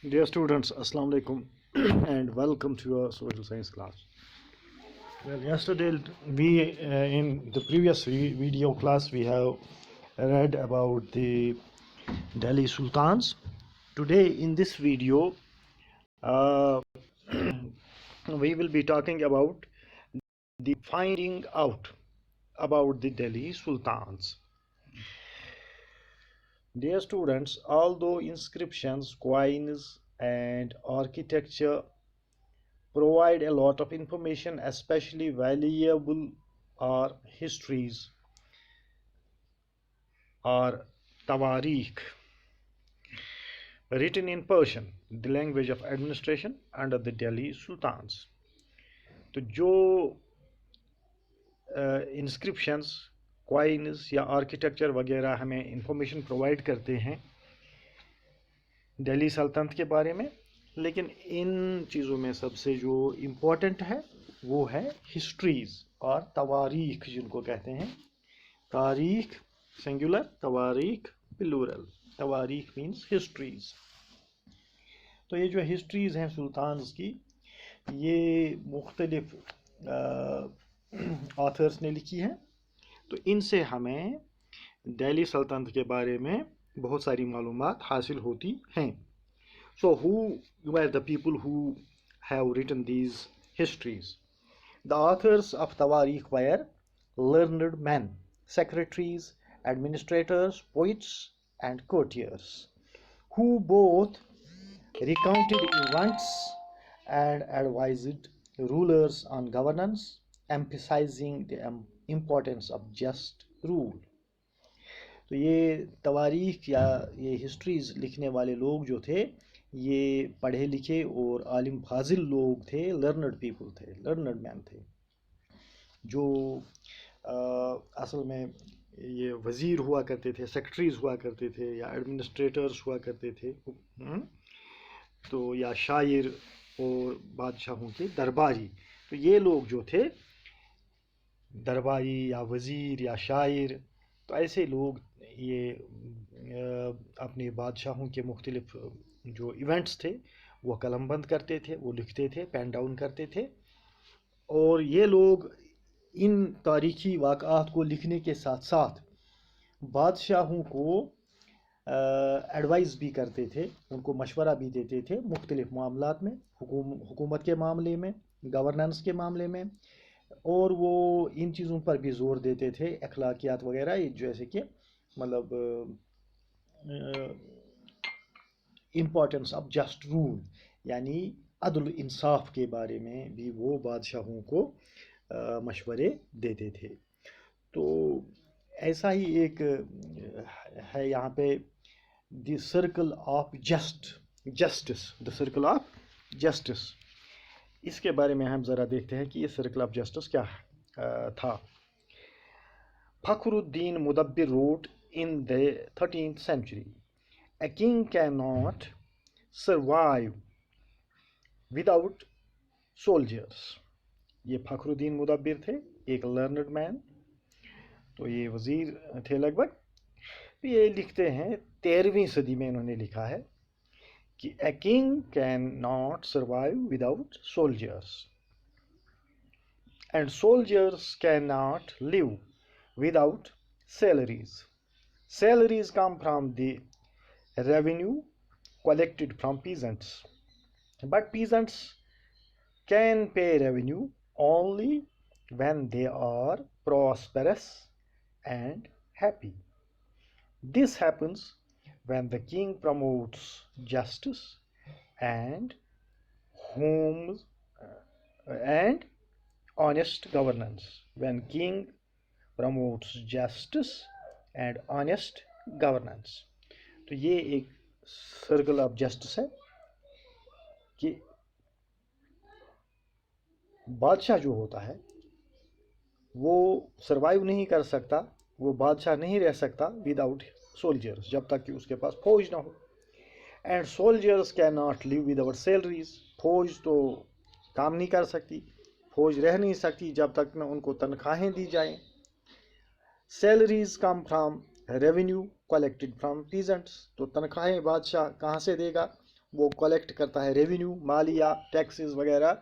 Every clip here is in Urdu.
Dear students, Assalamu alaikum and welcome to your social science class. Well, yesterday in the previous video class we have read about the Delhi Sultans. Today in this video uh, we will be talking about the finding out about the Delhi Sultans. Dear students, although inscriptions, coins and architecture provide a lot of information, especially valuable are histories or tawarikh, written in Persian, the language of administration under the Delhi Sultans. تو جو انسکرپشنس کوائنز یا آرکیٹیکچر وغیرہ ہمیں انفارمیشن پرووائڈ کرتے ہیں دہلی سلطنت کے بارے میں، لیکن ان چیزوں میں سب سے جو امپورٹنٹ ہے وہ ہے ہسٹریز اور تواریخ، جن کو کہتے ہیں تاریخ سنگولر، تواریخ پلورل. تواریخ مینس ہسٹریز. تو یہ جو ہسٹریز ہیں سلطانز کی، یہ مختلف آتھرس نے لکھی ہیں، تو ان سے ہمیں دہلی سلطنت کے بارے میں بہت ساری معلومات حاصل ہوتی ہیں. So who were the people who have written these histories? The authors of Tawarikh were learned men, secretaries, administrators, poets, and courtiers, who both recounted events and advised rulers on governance, emphasizing the importance of just rule. تو یہ تواریخ یا یہ ہسٹریز لکھنے والے لوگ جو تھے، یہ پڑھے لکھے اور عالم فاضل لوگ تھے، لرنڈ پیپل تھے، لرنڈ مین تھے، جو اصل میں یہ وزیر ہوا کرتے تھے، سیکرٹریز ہوا کرتے تھے، یا ایڈمنسٹریٹرز ہوا کرتے تھے، تو یا شاعر اور بادشاہوں کے درباری. تو یہ لوگ جو تھے درباری یا وزیر یا شاعر، تو ایسے لوگ یہ اپنے بادشاہوں کے مختلف جو ایونٹس تھے وہ قلم بند کرتے تھے، وہ لکھتے تھے، پین ڈاؤن کرتے تھے. اور یہ لوگ ان تاریخی واقعات کو لکھنے کے ساتھ ساتھ بادشاہوں کو ایڈوائز بھی کرتے تھے، ان کو مشورہ بھی دیتے تھے مختلف معاملات میں، حکومت کے معاملے میں، گورننس کے معاملے میں، اور وہ ان چیزوں پر بھی زور دیتے تھے، اخلاقیات وغیرہ، جیسے کہ مطلب امپورٹنس آف جسٹ رول، یعنی عدل انصاف کے بارے میں بھی وہ بادشاہوں کو مشورے دیتے تھے. تو ایسا ہی ایک ہے یہاں پہ the circle of justice, the circle of justice. اس کے بارے میں ہم ذرا دیکھتے ہیں کہ یہ سرکل آف جسٹس کیا تھا. فخر الدین مدبر wrote in the 13th century, a king cannot survive without soldiers. یہ فخر الدین مدبر تھے، ایک لرنڈ مین، تو یہ وزیر تھے لگ بھگ. یہ لکھتے ہیں 13ویں صدی میں انہوں نے لکھا ہے کہ a king cannot survive without soldiers, and soldiers cannot live without salaries. Salaries come from the revenue collected from peasants, but peasants can pay revenue only when they are prosperous and happy. This happens when the king promotes justice and honest governance. When king promotes justice and honest governance. تو یہ ایک سرکل آف جسٹس ہے کہ بادشاہ جو ہوتا ہے وہ سروائیو نہیں کر سکتا، وہ بادشاہ نہیں رہ سکتا وداؤٹ سولجرز، جب تک کہ اس کے پاس فوج نہ ہو. And soldiers can not live without salaries. فوج تو کام نہیں کر سکتی، فوج رہ نہیں سکتی جب تک نہ ان کو تنخواہیں دی جائیں. Salaries come from revenue collected from peasants. تو تنخواہیں بادشاہ کہاں سے دے گا؟ وہ کلیکٹ کرتا ہے ریونیو، مالیہ، ٹیکسز وغیرہ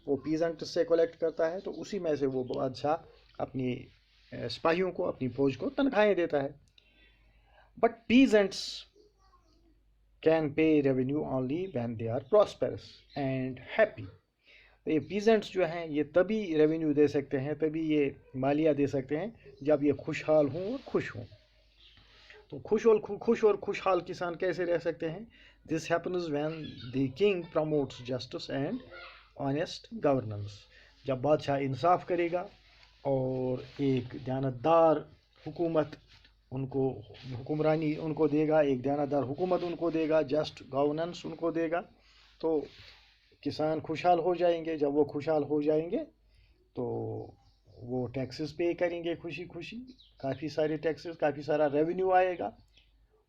وہ پیزنٹ سے کلیکٹ کرتا ہے، تو اسی میں سے وہ بادشاہ اپنی سپاہیوں کو، اپنی فوج کو تنخواہیں دیتا ہے. But peasants can pay revenue only when they are prosperous and happy. تو یہ پیزنٹس جو ہیں یہ تبھی ریونیو دے سکتے ہیں، تبھی یہ مالیہ دے سکتے ہیں جب یہ خوشحال ہوں اور خوش ہوں. تو خوش اور خوشحال کسان کیسے رہ سکتے ہیں؟ دس happens when the king promotes justice and honest governance. جب بادشاہ انصاف کرے گا اور ایک دیانتدار حکومت ان کو، حکمرانی ان کو دے گا، ایک دیانتدار حکومت ان کو دے گا، جسٹ گورننس ان کو دے گا، تو کسان خوشحال ہو جائیں گے. جب وہ خوشحال ہو جائیں گے تو وہ ٹیکسز پے کریں گے خوشی خوشی، کافی سارے ٹیکسز، کافی سارا ریونیو آئے گا،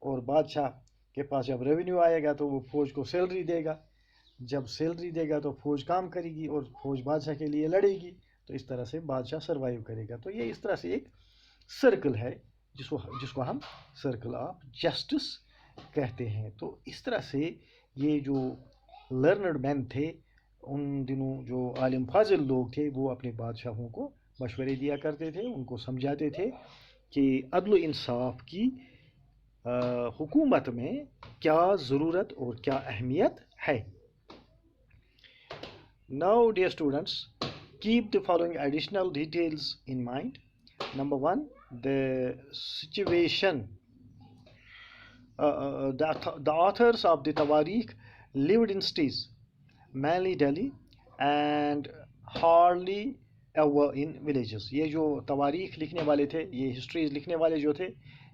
اور بادشاہ کے پاس جب ریونیو آئے گا تو وہ فوج کو سیلری دے گا. جب سیلری دے گا تو فوج کام کرے گی اور فوج بادشاہ کے لیے لڑے گی، تو اس طرح سے بادشاہ سروائیو کرے گا. تو یہ اس طرح سے ایک سرکل ہے جس کو ہم سرکل آف جسٹس کہتے ہیں. تو اس طرح سے یہ جو لرنڈ مین تھے ان دنوں، جو عالم فاضل لوگ تھے، وہ اپنے بادشاہوں کو مشورے دیا کرتے تھے، ان کو سمجھاتے تھے کہ عدل و انصاف کی حکومت میں کیا ضرورت اور کیا اہمیت ہے. Now, dear students, keep the following additional details in mind. Number one, the situation. The authors of the Tawarikh lived in cities, mainly Delhi, and hardly ever in villages. یہ جو تواریخ لکھنے والے تھے، یہ ہسٹریز لکھنے والے جو تھے،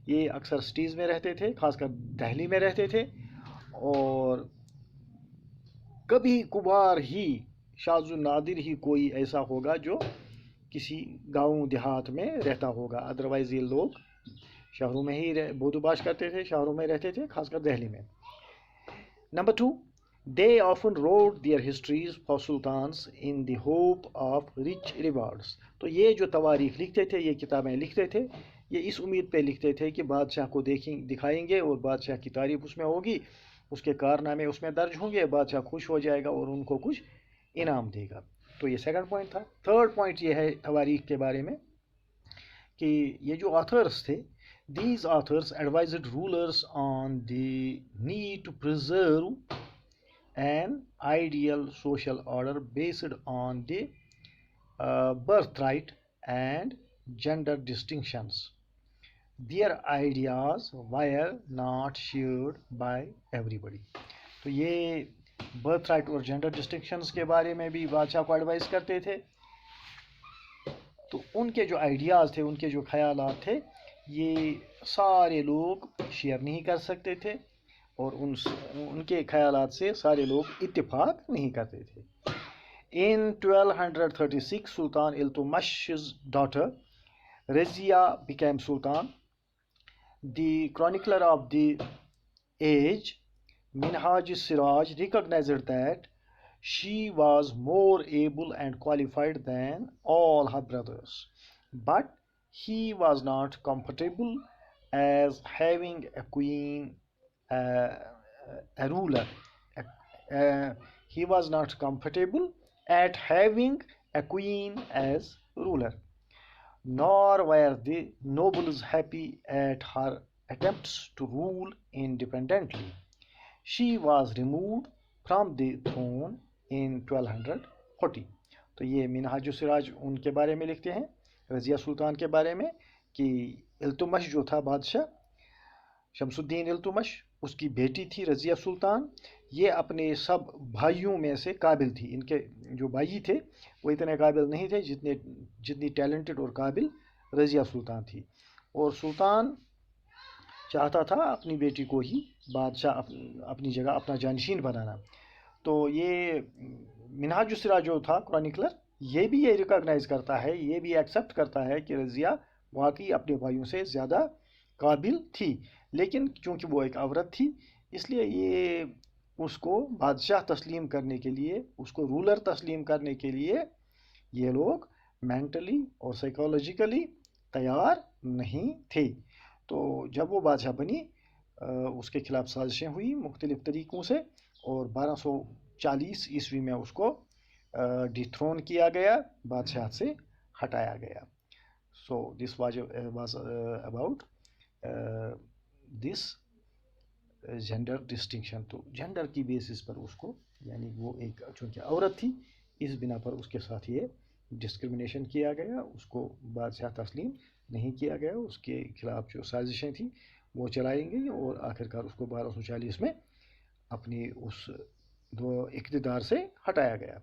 یہ اکثر سٹیز میں رہتے تھے، خاص کر دہلی میں رہتے تھے، اور کبھی کبھار ہی شاذ و نادر ہی کوئی ایسا ہوگا جو کسی گاؤں دیہات میں رہتا ہوگا. ادروائز یہ لوگ شہروں میں ہی بود و باش کرتے تھے، شہروں میں رہتے تھے، خاص کر دہلی میں. Number two, they often wrote their histories for sultans in the hope of rich rewards. تو یہ جو تواریخ لکھتے تھے، یہ کتابیں لکھتے تھے، یہ اس امید پہ لکھتے تھے کہ بادشاہ کو دکھائیں گے اور بادشاہ کی تعریف اس میں ہوگی، اس کے کارنامے اس میں درج ہوں گے، بادشاہ خوش ہو جائے گا اور ان کو کچھ انعام دے گا. تو یہ سیکنڈ پوائنٹ تھا. تھرڈ پوائنٹ یہ ہے تواریخ کے بارے میں کہ یہ جو آتھرس تھے، these authors advised rulers on the need to preserve an ideal social order based on the birthright and gender distinctions. Their ideas were not shared by everybody. تو یہ برتھ رائٹ اور جینڈر ڈسٹنکشنز کے بارے میں بھی بادشاہ کو ایڈوائز کرتے تھے. تو ان کے جو آئیڈیاز تھے، ان کے جو خیالات تھے، یہ سارے لوگ شیئر نہیں کر سکتے تھے، اور ان کے خیالات سے سارے لوگ اتفاق نہیں کرتے تھے. In 1236, Sultan Iltutmish's daughter Razia became Sultan. The chronicler of the age, Minhaj Siraj, recognized that she was more able and qualified than all her brothers, but he was not comfortable as having a queen, a ruler. He was not comfortable at having a queen as ruler, nor were the nobles happy at her attempts to rule independently. She was removed from the throne in 1240. تو یہ منہاج السراج ان کے بارے میں لکھتے ہیں، رضیہ سلطان کے بارے میں، کہ التمش جو تھا بادشاہ شمس الدین التمش، اس کی بیٹی تھی رضیہ سلطان. یہ اپنے سب بھائیوں میں سے قابل تھی. ان کے جو بھائی تھے وہ اتنے قابل نہیں تھے جتنی ٹیلنٹڈ اور قابل رضیہ سلطان تھی. اور سلطان چاہتا تھا اپنی بیٹی کو ہی بادشاہ اپنی جگہ اپنا جانشین بنانا. تو یہ منہاج السراج جو تھا کرونیکلر، یہ بھی یہ ریکگنائز کرتا ہے، یہ بھی ایکسیپٹ کرتا ہے کہ رضیہ واقعی اپنے بھائیوں سے زیادہ قابل تھی، لیکن چونکہ وہ ایک عورت تھی اس لیے یہ اس کو بادشاہ تسلیم کرنے کے لیے، اس کو رولر تسلیم کرنے کے لیے یہ لوگ مینٹلی اور سائیکولوجیکلی تیار نہیں تھے. تو جب وہ بادشاہ بنی اس کے خلاف سازشیں ہوئی مختلف طریقوں سے، اور 1240 عیسوی میں اس کو ڈی تھرون کیا گیا، بادشاہت سے ہٹایا گیا. So this was about this gender distinction. تو جینڈر کی بیسس پر اس کو، یعنی وہ ایک چونکہ عورت تھی، اس بنا پر اس کے ساتھ یہ ڈسکرمنیشن کیا گیا، اس کو بادشاہ تسلیم نہیں کیا گیا، اس کے خلاف جو سازشیں تھیں وہ چلائی گئی، اور آخرکار اس کو 1240 میں اپنی اس اقتدار سے ہٹایا گیا.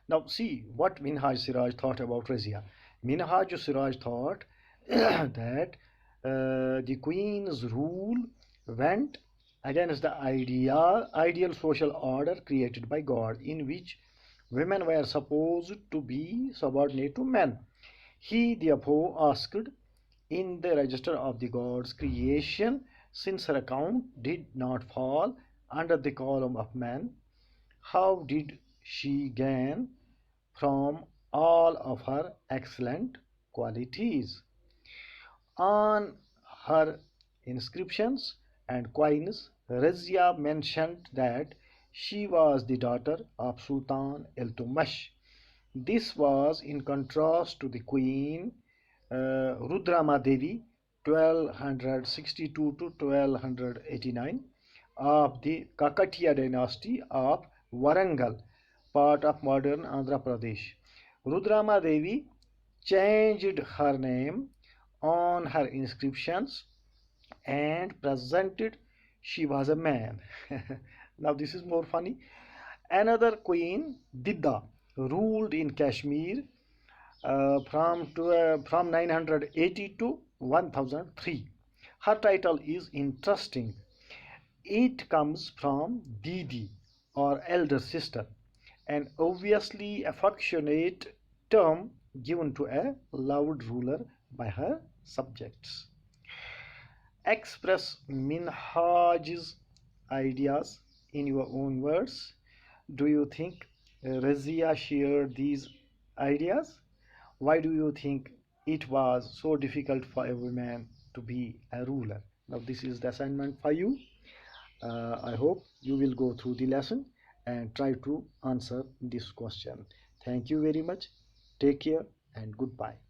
Now see what Minhaj Siraj thought about Razia. Minhaj Siraj thought that the queen's rule went against the ideal social order created by God, in which women were supposed to be subordinate to men. He therefore asked, in the register of the God's creation, since her account did not fall under the column of men, how did she gain from all of her excellent qualities? On her inscriptions and coins, Razia mentioned that she was the daughter of Sultan Iltutmish. This was in contrast to the Queen Rudrama Devi 1262 to 1289 of the Kakatiya dynasty of Warangal, part of modern Andhra Pradesh. Rudrama Devi changed her name on her inscriptions and presented she was a man. Now this is more funny. Another queen, Didda, ruled in Kashmir from 980 to 1003. Her title is interesting. It comes from Didi, or elder sister, an obviously affectionate term given to a loved ruler by her subjects. Express Minhaj's ideas in your own words. Do you think Razia shared these ideas? Why do you think it was so difficult for a woman to be a ruler? Now this is the assignment for you. I hope you will go through the lesson and try to answer this question. Thank you very much. Take care and goodbye.